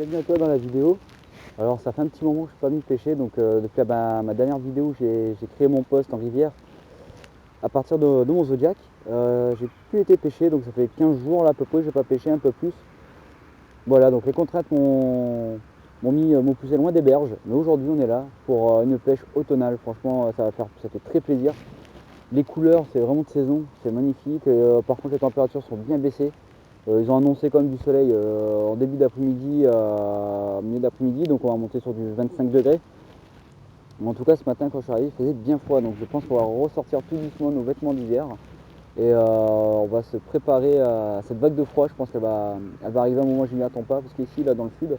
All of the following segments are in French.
bienvenue à toi dans la vidéo. Alors ça fait un petit moment que je suis pas venu pêcher, donc depuis ma dernière vidéo où j'ai créé mon poste en rivière à partir de mon Zodiac. J'ai plus été pêcher, donc ça fait 15 jours là à peu près, j'ai pas pêché, un peu plus. Voilà, donc les contraintes m'ont poussé loin des berges, mais aujourd'hui on est là pour une pêche automnale. Franchement ça fait très plaisir. Les couleurs c'est vraiment de saison, c'est magnifique. Par contre les températures sont bien baissées. Ils ont annoncé quand même du soleil en début d'après-midi, milieu d'après-midi, donc on va monter sur du 25 degrés. Mais en tout cas ce matin quand je suis arrivé il faisait bien froid, donc je pense qu'on va ressortir tout doucement nos vêtements d'hiver et on va se préparer à cette vague de froid. Je pense elle va arriver à un moment où je n'y attends pas, parce qu'ici là dans le sud,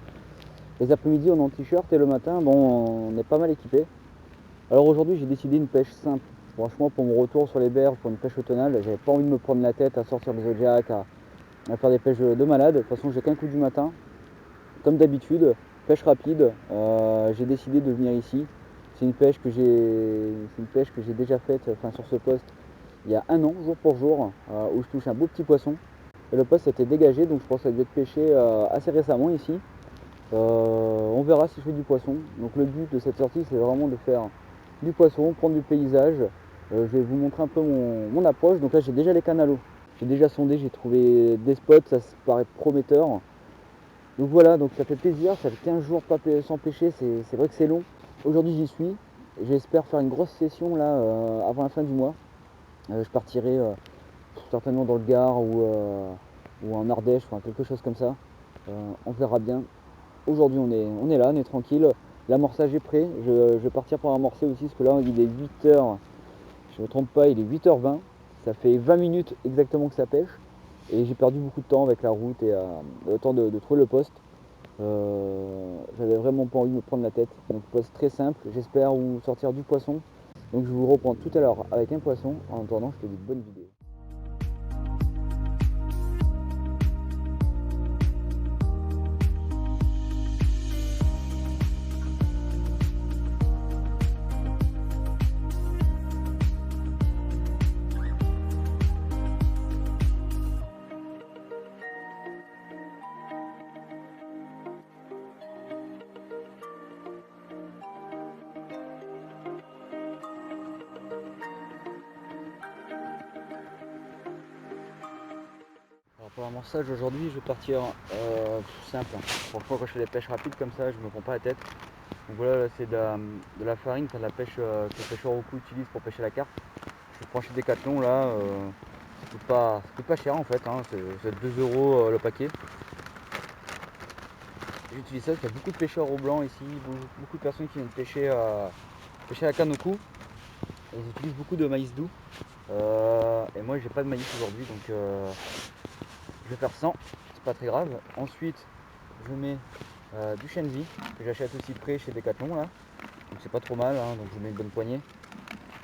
les après-midi on est en t-shirt et le matin bon on est pas mal équipé. Alors aujourd'hui j'ai décidé une pêche simple. Franchement pour mon retour sur les berges, pour une pêche automnale, j'avais pas envie de me prendre la tête à sortir des Zodiac, à faire des pêches de malade. De toute façon j'ai qu'un coup du matin, comme d'habitude, pêche rapide. J'ai décidé de venir ici. C'est une pêche que j'ai déjà faite, sur ce poste il y a un an, jour pour jour, où je touche un beau petit poisson. Et le poste était dégagé, donc je pense que ça a dû être pêché assez récemment ici. On verra si je fais du poisson. Donc le but de cette sortie c'est vraiment de faire du poisson, prendre du paysage. Je vais vous montrer un peu mon approche. Donc là j'ai déjà les canalos. J'ai déjà sondé, j'ai trouvé des spots, ça paraît prometteur. Donc voilà, donc ça fait plaisir, ça fait 15 jours sans pêcher, c'est vrai que c'est long. Aujourd'hui j'y suis, j'espère faire une grosse session là avant la fin du mois. Je partirai certainement dans le Gard ou en Ardèche, enfin quelque chose comme ça. On verra bien. Aujourd'hui on est là, on est tranquille. L'amorçage est prêt, je vais partir pour amorcer aussi parce que là il est 8h, je ne me trompe pas, il est 8h20. Ça fait 20 minutes exactement que ça pêche. Et j'ai perdu beaucoup de temps avec la route et le temps de trouver le poste. J'avais vraiment pas envie de me prendre la tête. Donc poste très simple, j'espère vous sortir du poisson. Donc je vous reprends tout à l'heure avec un poisson. En attendant, je te dis bonne vidéo. Alors pour l'amorçage aujourd'hui, je vais partir simple. Franchement, quand je fais des pêches rapides comme ça, je me prends pas la tête. Donc voilà, là, c'est de la farine, de la pêche que les pêcheurs au cou utilisent pour pêcher la carpe. Je prends chez Decathlon là, ça coûte pas cher en fait, hein, c'est 2 € le paquet. J'utilise ça parce qu'il y a beaucoup de pêcheurs au blanc ici, beaucoup de personnes qui viennent pêcher à la canne au cou. Et ils utilisent beaucoup de maïs doux. Et moi j'ai pas de maïs aujourd'hui, donc je vais faire 100, c'est pas très grave. Ensuite je mets du Shenzi que j'achète aussi près chez Decathlon là. Donc c'est pas trop mal, hein, donc je mets une bonne poignée.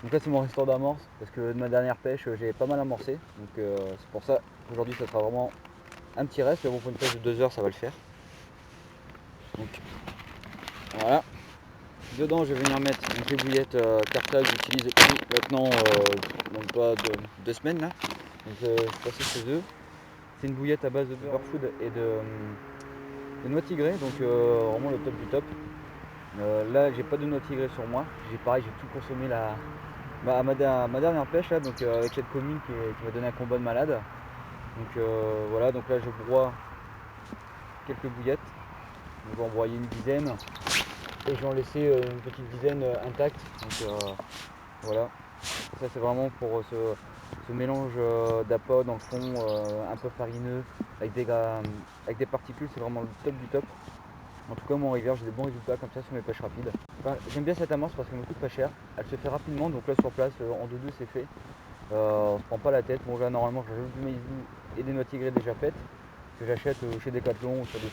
Donc là c'est mon restaurant d'amorce parce que de ma dernière pêche j'ai pas mal amorcé. Donc c'est pour ça qu'aujourd'hui ça sera vraiment un petit reste, mais bon pour une pêche de 2 heures ça va le faire. Donc voilà. Dedans je vais venir mettre les bouillettes Carta que j'utilise depuis maintenant même pas 2 semaines là. Donc je suis passé chez eux. C'est une bouillette à base de Superfood et de noix tigrées, donc vraiment le top du top. Là j'ai pas de noix tigrées sur moi. J'ai tout consommé à ma dernière pêche là, donc avec cette commune qui m'a donné un combat de malade. Donc voilà, donc là je broie quelques bouillettes. Donc, je vais en broyer une dizaine. Et je vais en laisser une petite dizaine intacte. Donc voilà. Ça c'est vraiment pour ce mélange d'appât dans le fond, un peu farineux, avec des particules, c'est vraiment le top du top. En tout cas moi en rivière j'ai des bons résultats comme ça sur mes pêches rapides. Enfin, j'aime bien cette amorce parce qu'elle me coûte pas cher. Elle se fait rapidement, donc là sur place en 2-2 c'est fait. On se prend pas la tête. Bon là normalement j'ajoute du maïs doux et des noix tigrées déjà faites, que j'achète chez Decathlon ou sur des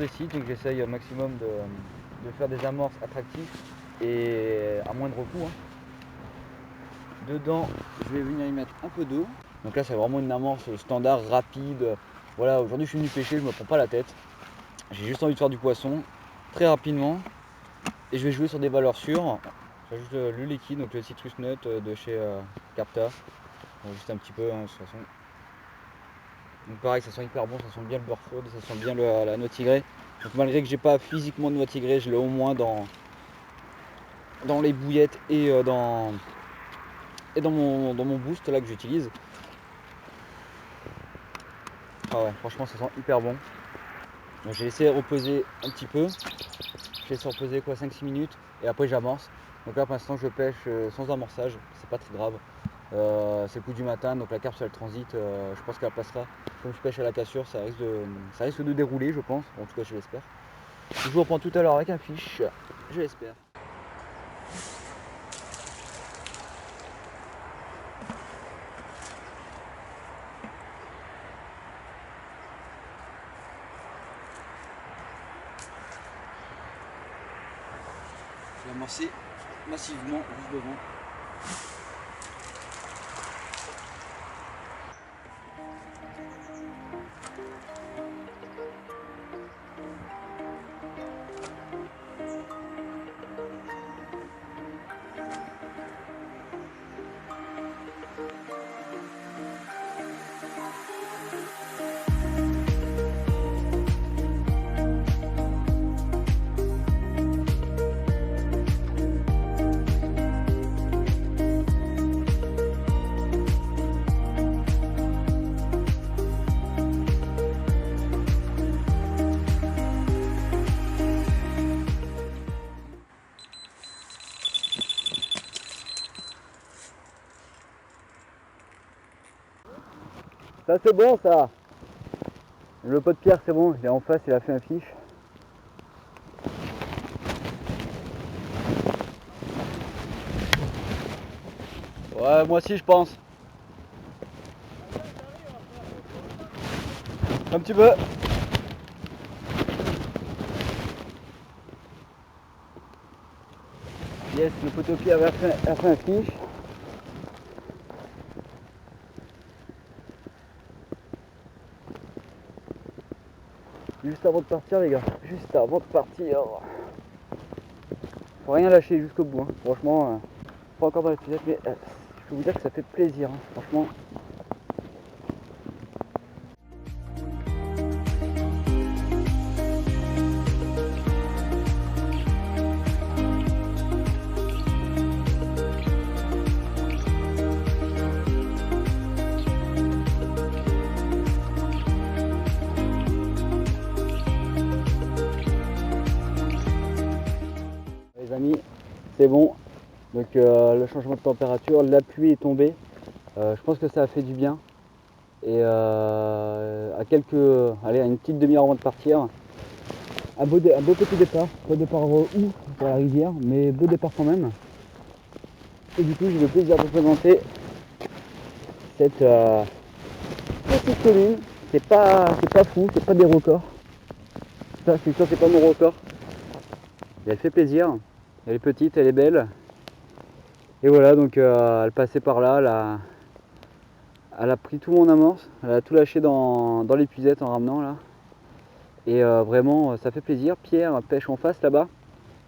sites. Donc j'essaye au maximum de faire des amorces attractives et à moindre coût, hein. Dedans je vais venir y mettre un peu d'eau. Donc là c'est vraiment une amorce standard, rapide. Voilà, aujourd'hui je suis venu pêcher, je me prends pas la tête. J'ai juste envie de faire du poisson très rapidement. Et je vais jouer sur des valeurs sûres. J'ajoute le liquide, donc le citrus nut de chez Carta. Bon, juste un petit peu, hein, de toute façon. Donc pareil, ça sent hyper bon, ça sent bien le beurre chaude, ça sent bien la noix tigrée. Donc malgré que j'ai pas physiquement de noix tigrée, je l'ai au moins dans les bouillettes et dans mon boost là que j'utilise. Ah ouais, franchement ça sent hyper bon. Donc j'ai laissé reposer un petit peu. J'ai laissé reposer quoi 5-6 minutes et après j'amorce. Donc là pour l'instant je pêche sans amorçage, c'est pas très grave. C'est le coup du matin, donc la carpe si elle transite, je pense qu'elle passera. Comme je pêche à la cassure, ça risque de dérouler je pense, en tout cas je l'espère. Je vous reprends tout à l'heure avec un fiche, je l'espère. Je vais amorcer massivement juste devant. Ça c'est bon ça. Le pot de pierre c'est bon, il est en face, il a fait un fiche. Ouais, moi aussi je pense. Un petit peu. Yes, le poteau pied a fait un fiche. Juste avant de partir les gars, juste avant de partir. Faut rien lâcher jusqu'au bout, hein. Franchement, pas encore dans l'épisode, mais je peux vous dire que ça fait plaisir, hein. Franchement. Les amis, c'est bon. Donc le changement de température, la pluie est tombée. Je pense que ça a fait du bien. Et à une petite demi-heure avant de partir, un beau petit départ. Pas de départ où pour la rivière, mais beau départ quand même. Et du coup, j'ai le plaisir de vous présenter cette petite commune. C'est pas fou, c'est pas des records. Ça, c'est sûr, c'est pas mon record. Et elle fait plaisir. Elle est petite, elle est belle. Et voilà, donc elle passait par là, elle a pris tout mon amorce, elle a tout lâché dans l'épuisette en ramenant là. Et vraiment, ça fait plaisir. Pierre pêche en face là-bas.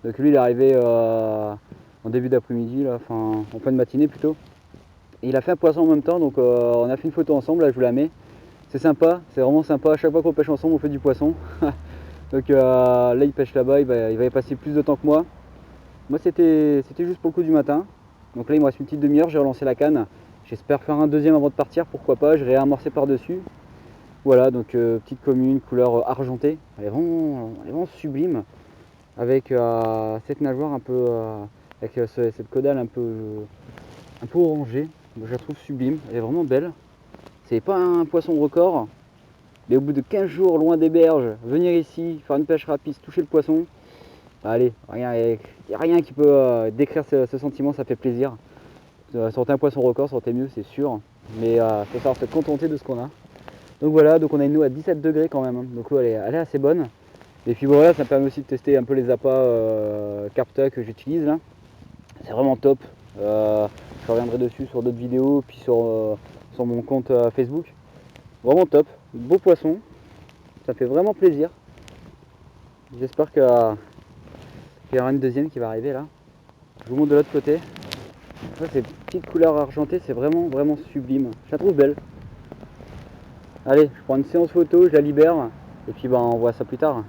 Donc lui, il est arrivé en début d'après-midi, enfin en fin de matinée plutôt. Et il a fait un poisson en même temps, donc on a fait une photo ensemble, là je vous la mets. C'est sympa, c'est vraiment sympa. À chaque fois qu'on pêche ensemble, on fait du poisson. Donc là, il pêche là-bas, il va y passer plus de temps que moi. Moi, c'était juste pour le coup du matin. Donc là, il me reste une petite demi-heure, j'ai relancé la canne. J'espère faire un deuxième avant de partir, pourquoi pas. Je vais réamorcer par-dessus. Voilà, donc petite commune, couleur argentée. Elle est vraiment sublime. Avec cette nageoire un peu, avec cette caudale un peu orangée. Je la trouve sublime, elle est vraiment belle. C'est pas un poisson record. Mais au bout de 15 jours loin des berges, venir ici, faire une pêche rapide, toucher le poisson, allez, il n'y a rien qui peut décrire ce sentiment, ça fait plaisir. Sortir un poisson record, sortir mieux, c'est sûr. Mais il faut savoir se contenter de ce qu'on a. Donc voilà, donc on a une eau à 17 degrés quand même. Hein. Donc l'eau elle est assez bonne. Et puis voilà, ça me permet aussi de tester un peu les appâts Carpta que j'utilise là. C'est vraiment top. Je reviendrai dessus sur d'autres vidéos, puis sur mon compte Facebook. Vraiment top, beau poisson. Ça fait vraiment plaisir. J'espère qu'il y aura une deuxième qui va arriver là. Je vous montre de l'autre côté. Ça, cette petite couleur argentée, c'est vraiment sublime. Je la trouve belle. Allez, je prends une séance photo, je la libère et puis on voit ça plus tard.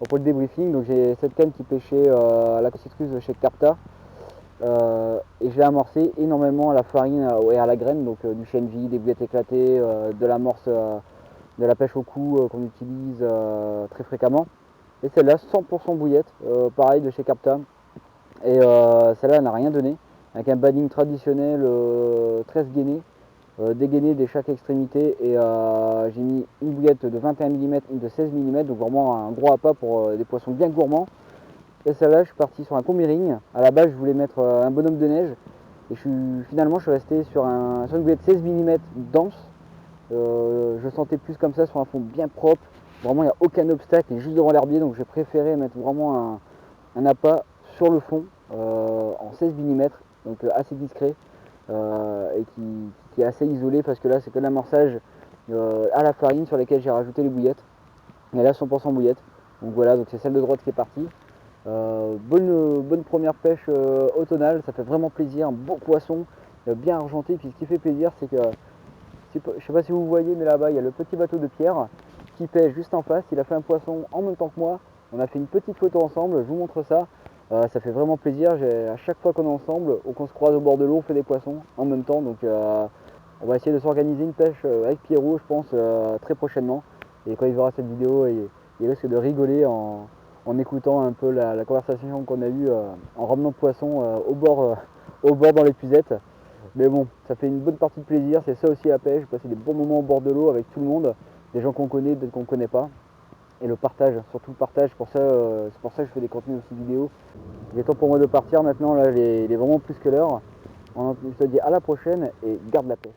Pour le débriefing, donc j'ai cette canne qui pêchait à la citrus de chez Carta et je l'ai amorcé énormément à la farine et à la graine, donc du chenvi, des boulettes éclatées, de l'amorce de la pêche au cou qu'on utilise très fréquemment. Et celle-là 100% bouillette, pareil de chez Carta. Et celle-là n'a rien donné, avec un badding traditionnel 13 gainés, dégainé de chaque extrémité, et j'ai mis une bouillette de 21 mm, une de 16 mm, donc vraiment un gros appât pour des poissons bien gourmands. Et celle-là, je suis parti sur un combi-ring. À la base, je voulais mettre un bonhomme de neige, et finalement, je suis resté sur une bouillette 16 mm dense. Je sentais plus comme ça sur un fond bien propre. Vraiment, il n'y a aucun obstacle, il est juste devant l'herbier, donc j'ai préféré mettre vraiment un appât sur le fond en 16 mm, donc assez discret et qui est assez isolé parce que là, c'est que l'amorçage à la farine sur lesquelles j'ai rajouté les bouillettes. Et là, 100% bouillettes. Donc voilà, donc c'est celle de droite qui est partie. Bonne première pêche automnale, ça fait vraiment plaisir, un beau poisson, bien argenté. Puis ce qui fait plaisir, c'est que, je ne sais pas si vous voyez, mais là-bas, il y a le petit bateau de Pierre qui pêche juste en face. Il a fait un poisson en même temps que moi. On a fait une petite photo ensemble, je vous montre ça. Ça fait vraiment plaisir. À chaque fois qu'on est ensemble, ou qu'on se croise au bord de l'eau, on fait des poissons en même temps. Donc on va essayer de s'organiser une pêche avec Pierrot, je pense, très prochainement. Et quand il verra cette vidéo, il risque de rigoler en écoutant un peu la conversation qu'on a eue en ramenant de poissons au bord dans l'épuisette. Mais bon, ça fait une bonne partie de plaisir, c'est ça aussi la pêche, passer des bons moments au bord de l'eau avec tout le monde, des gens qu'on connaît, d'autres qu'on ne connaît pas. Et le partage, surtout le partage, c'est pour ça que je fais des contenus aussi vidéo. Il est temps pour moi de partir maintenant, là il est vraiment plus que l'heure. Je te dis à la prochaine et garde la pêche.